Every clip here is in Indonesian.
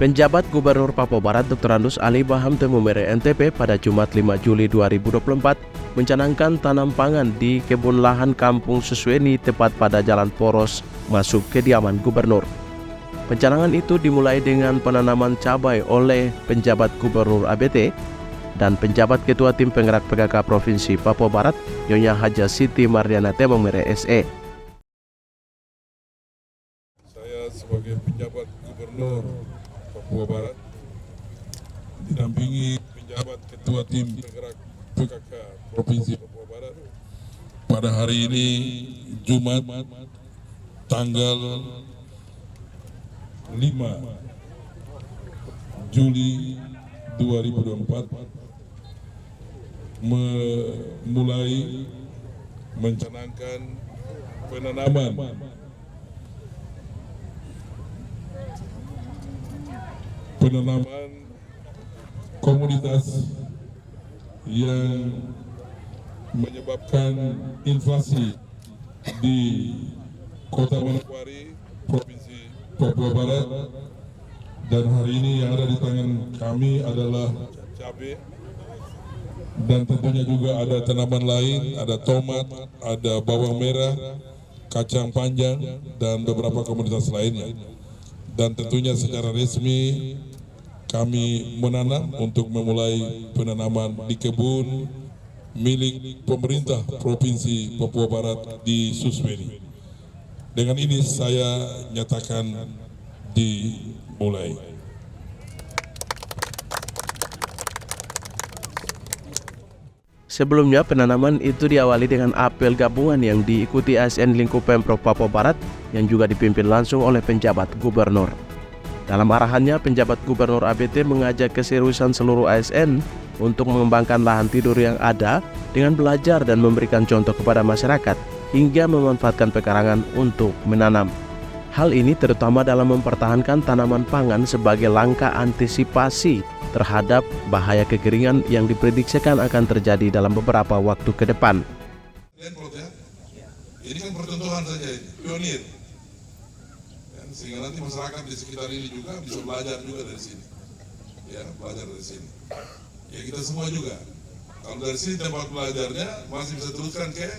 Penjabat Gubernur Papua Barat Dr. Andus Ali Baham Temumere NTP pada Jumat 5 Juli 2024 mencanangkan tanam pangan di kebun lahan Kampung Susweni tepat pada Jalan Poros masuk kediaman Gubernur. Pencanangan itu dimulai dengan penanaman cabai oleh penjabat Gubernur ABT dan penjabat Ketua Tim Penggerak PKK Provinsi Papua Barat Nyonya Haja Siti Mardiana Temumere SE. Saya sebagai penjabat Gubernur Papua Barat didampingi penjabat Ketua Tim Penggerak PKK Provinsi Papua Barat pada hari ini Jumat tanggal 5 Juli 2024 mulai mencanangkan penanaman komoditas yang menyebabkan inflasi di Kota Manokwari, Provinsi Papua Barat, dan hari ini yang ada di tangan kami adalah cabai, dan tentunya juga ada tanaman lain, ada tomat, ada bawang merah, kacang panjang, dan beberapa komoditas lainnya. Dan tentunya secara resmi kami menanam untuk memulai penanaman di kebun milik pemerintah Provinsi Papua Barat di Susweni. Dengan ini saya nyatakan dimulai. Sebelumnya, penanaman itu diawali dengan apel gabungan yang diikuti ASN lingkup Pemprov Papua Barat yang juga dipimpin langsung oleh penjabat Gubernur. Dalam arahannya, penjabat Gubernur ABT mengajak keseriusan seluruh ASN untuk mengembangkan lahan tidur yang ada dengan belajar dan memberikan contoh kepada masyarakat hingga memanfaatkan pekarangan untuk menanam. Hal ini terutama dalam mempertahankan tanaman pangan sebagai langkah antisipasi terhadap bahaya kekeringan yang diprediksikan akan terjadi dalam beberapa waktu ke depan. Ini kan percontohan saja, pionir. Sehingga nanti masyarakat di sekitar ini juga bisa belajar juga dari sini. Ya, belajar dari sini. Ya, kita semua juga. Kalau dari sini tempat belajarnya masih bisa teruskan ke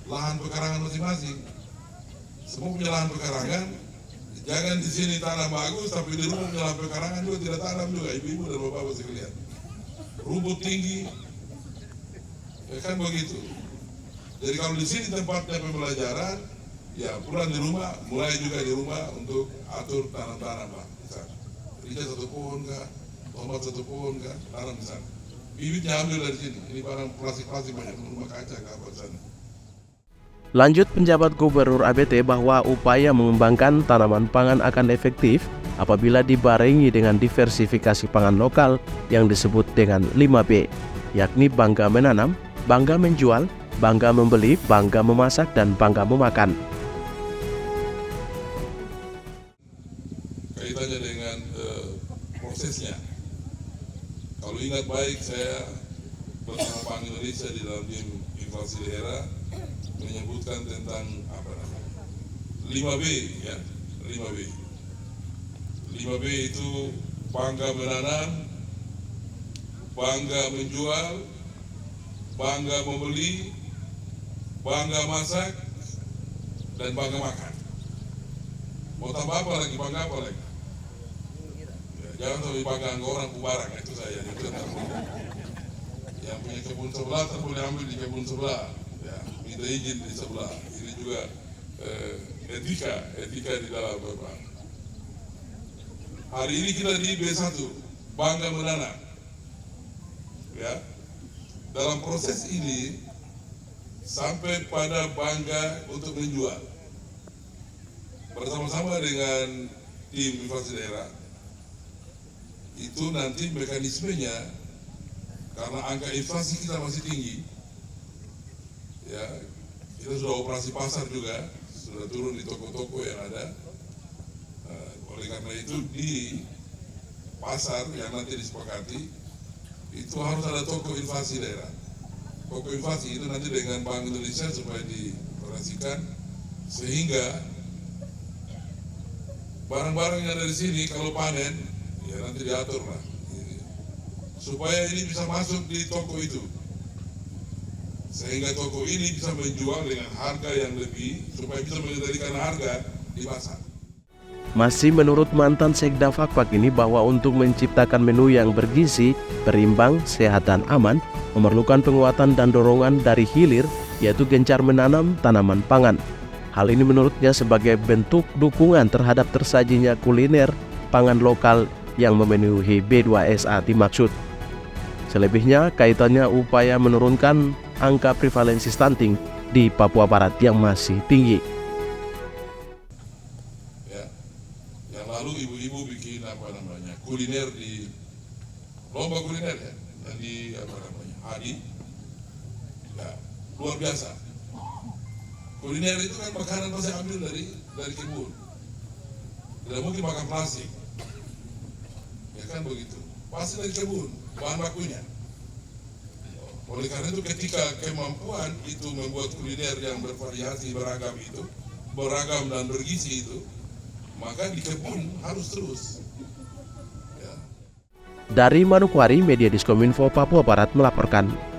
lahan pekarangan masing-masing. Semua punya lahan pekarangan. Jangan di sini tanam bagus, tapi di rumah punya lahan pekarangan juga tidak tanam juga, ibu-ibu dan bapak-bapak sekalian. Rumput tinggi, ya kan begitu. Jadi kalau di sini tempatnya pembelajaran, ya pulang di rumah, mulai juga di rumah untuk atur tanam-tanam Pak. Misalnya, rica 1 pohon kah, tomat 1 pohon kah, tanam di sana. Bibitnya ambil dari sini, ini barang plastik-plastik banyak, rumah kaca ke apa sana. Lanjut penjabat Gubernur ABT bahwa upaya mengembangkan tanaman pangan akan efektif apabila dibarengi dengan diversifikasi pangan lokal yang disebut dengan 5B, yakni bangga menanam, bangga menjual, bangga membeli, bangga memasak, dan bangga memakan. Kaitannya dengan prosesnya. Kalau ingat baik, saya bersama Bank Indonesia di dalam tim inflasi daerah menyebutkan tentang 5B ya, 5B. 5B itu bangga menanam, bangga menjual, bangga membeli, bangga masak, dan bangga makan. Mau tambah apa lagi? Bangga apa lagi? Ya, jangan sampai bangga orang kubarang, itu saya. Yang punya kebun sebelah tak boleh ambil di kebun sebelah. Ya, minta izin di sebelah. Ini juga etika di dalam Bapak. Hari ini kita di B1, bangga menanam. Ya, dalam proses ini sampai pada bangga untuk menjual. Bersama-sama dengan tim inflasi daerah, itu nanti mekanismenya karena angka inflasi kita masih tinggi. Ya, kita sudah operasi pasar juga, sudah turun di toko-toko yang ada. Oleh karena itu di pasar yang nanti disepakati itu harus ada toko inflasi daerah. Toko inflasi itu nanti dengan Bank Indonesia supaya dioperasikan sehingga barang-barang yang ada di sini kalau panen ya nanti diatur lah, supaya ini bisa masuk di toko itu, sehingga toko ini bisa menjual dengan harga yang lebih, supaya bisa mengendalikan harga di pasar. Masih menurut mantan Sekda Fakfak ini bahwa untuk menciptakan menu yang bergizi, berimbang, sehat dan aman, memerlukan penguatan dan dorongan dari hilir, yaitu gencar menanam tanaman pangan. Hal ini menurutnya sebagai bentuk dukungan terhadap tersajinya kuliner pangan lokal yang memenuhi B2SA dimaksud. Selebihnya, kaitannya upaya menurunkan angka prevalensi stunting di Papua Barat yang masih tinggi. Yang lalu ibu-ibu bikin kuliner di lomba kuliner ya, yang di Hadi, ya, luar biasa. Kuliner itu kan makanan pasti ambil dari kebun, tidak mungkin makan plastik, ya kan begitu, pasti dari kebun bahan bakunya. Oleh karena itu ketika kemampuan itu membuat kuliner yang bervariasi, beragam dan bergizi itu, maka di kebun harus terus. Ya. Dari Manokwari, Media Diskominfo Papua Barat melaporkan.